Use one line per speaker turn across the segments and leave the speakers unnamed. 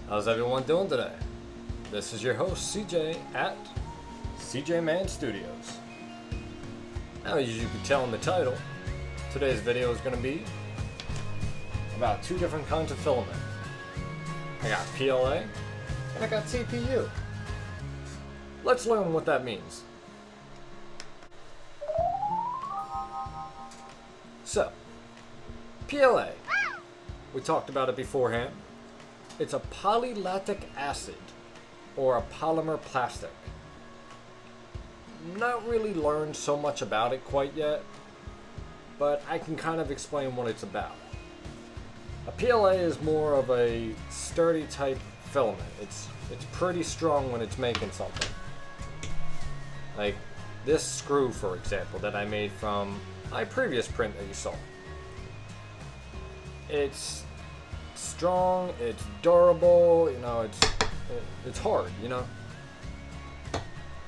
How's everyone doing today? This is your host CJ at CJ Man Studios. Now, as you can tell in the title, today's video is going to be about two different kinds of filament. I got PLA and I got TPU. Let's learn what that means. So, PLA, we talked about it beforehand. It's a polylactic acid, or a polymer plastic. Not really learned so much about it quite yet, but I can kind of explain what it's about. A PLA is more of a sturdy type filament. It's pretty strong when it's making something. Like this screw, for example, that I made from my previous print that you saw. It's strong, it's durable, you know, it's hard, you know.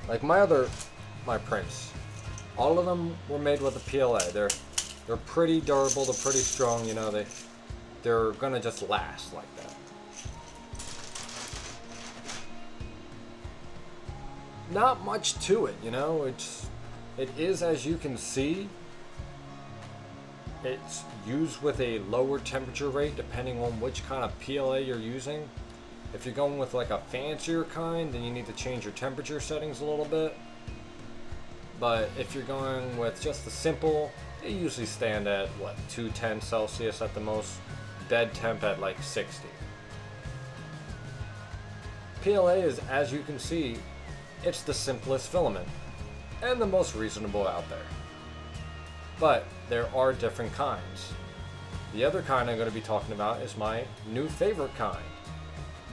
Like my prints, all of them were made with a PLA. They're pretty durable, they're pretty strong, you know, they're gonna just last like that. Not much to it, you know. It is, as you can see, it's used with a lower temperature rate depending on which kind of PLA you're using. If you're going with like a fancier kind, then you need to change your temperature settings a little bit. But if you're going with just the simple, they usually stand at what, 210 Celsius at the most, dead temp at like 60. PLA is, as you can see, it's the simplest filament and the most reasonable out there. But there are different kinds. The other kind I'm going to be talking about is my new favorite kind.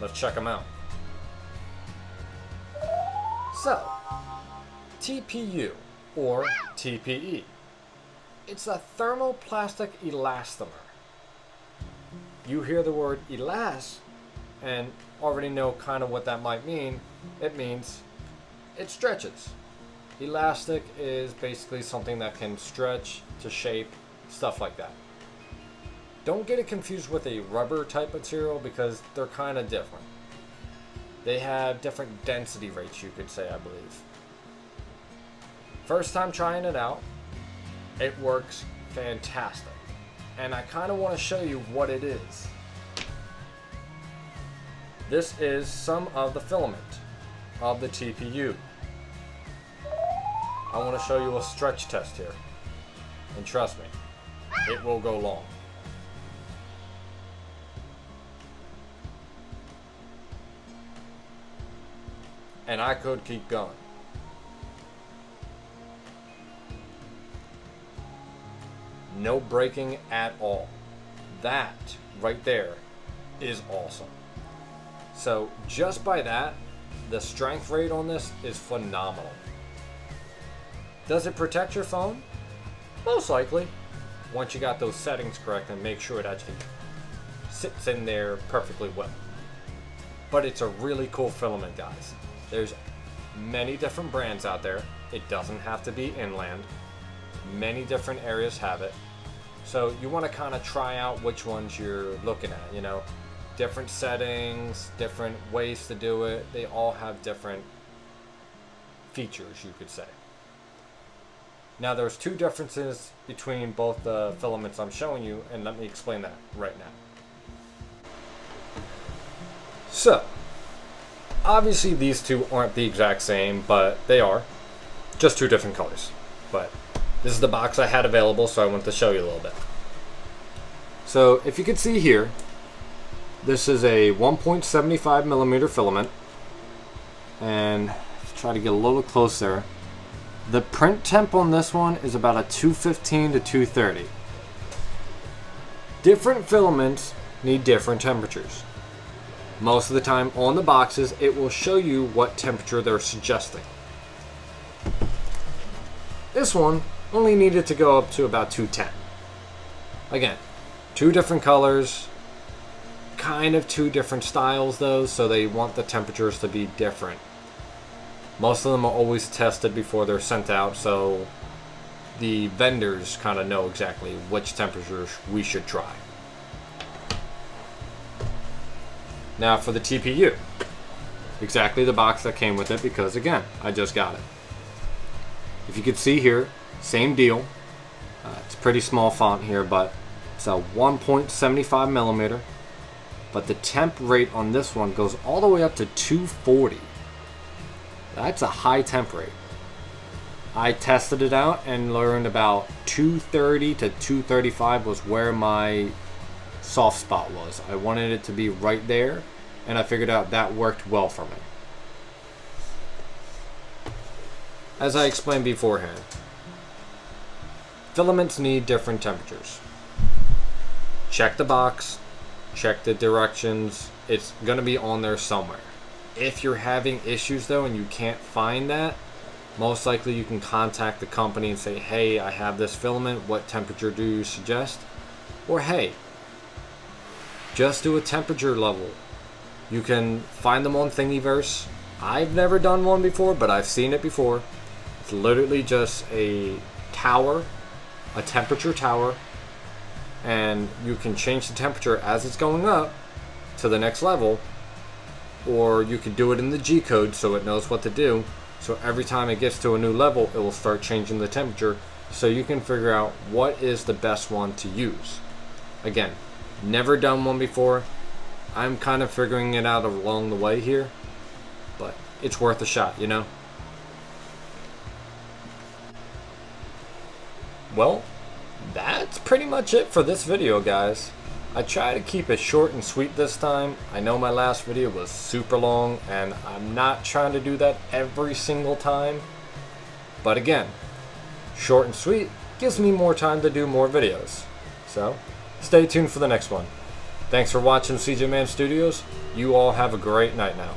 Let's check them out. So, TPU, or TPE. It's a thermoplastic elastomer. You hear the word elast and already know kind of what that might mean. It means it stretches. Elastic is basically something that can stretch to shape, stuff like that. Don't get it confused with a rubber type material because they're kind of different. They have different density rates, you could say, I believe. First time trying it out, it works fantastic. And I kind of want to show you what it is. This is some of the filament of the TPU. I want to show you a stretch test here. And trust me, it will go long. And I could keep going. No breaking at all. That right there is awesome. So just by that, the strength rate on this is phenomenal. Does it protect your phone? Most likely, once you got those settings correct and make sure it actually sits in there perfectly well. But it's a really cool filament, guys. There's many different brands out there. It doesn't have to be inland. Many different areas have it. So you want to kind of try out which ones you're looking at, you know. Different settings, different ways to do it. They all have different features, you could say. Now there's two differences between both the filaments I'm showing you, and let me explain that right now. So, obviously these two aren't the exact same, but they are. Just two different colors. But this is the box I had available, so I wanted to show you a little bit. So if you can see here, this is a 1.75 millimeter filament. And let's try to get a little closer. The print temp on this one is about a 215 to 230. Different filaments need different temperatures. Most of the time on the boxes, it will show you what temperature they're suggesting. This one only needed to go up to about 210. Again, two different colors, kind of two different styles though, so they want the temperatures to be different. Most of them are always tested before they're sent out, so the vendors kind of know exactly which temperatures we should try. Now for the TPU, exactly the box that came with it, because again, I just got it. If you could see here, same deal. It's pretty small font here, but it's a 1.75 millimeter. But the temp rate on this one goes all the way up to 240. That's a high temp rate. I tested it out and learned about 230 to 235 was where my soft spot was. I wanted it to be right there, and I figured out that worked well for me. As I explained beforehand, filaments need different temperatures. Check the box, check the directions. It's going to be on there somewhere. If you're having issues though and you can't find that, most likely you can contact the company and say, hey, I have this filament, what temperature do you suggest? Or hey, just do a temperature level. You can find them on Thingiverse. I've never done one before, but I've seen it before. It's literally just a tower, a temperature tower, and you can change the temperature as it's going up to the next level, or you could do it in the G code so it knows what to do. So every time it gets to a new level, it will start changing the temperature, so you can figure out what is the best one to use. Again, never done one before. I'm kind of figuring it out along the way here, but it's worth a shot, you know? Well, that's pretty much it for this video, guys. I try to keep it short and sweet this time. I know my last video was super long, and I'm not trying to do that every single time. But again, short and sweet gives me more time to do more videos. So, stay tuned for the next one. Thanks for watching CJ Man Studios. You all have a great night now.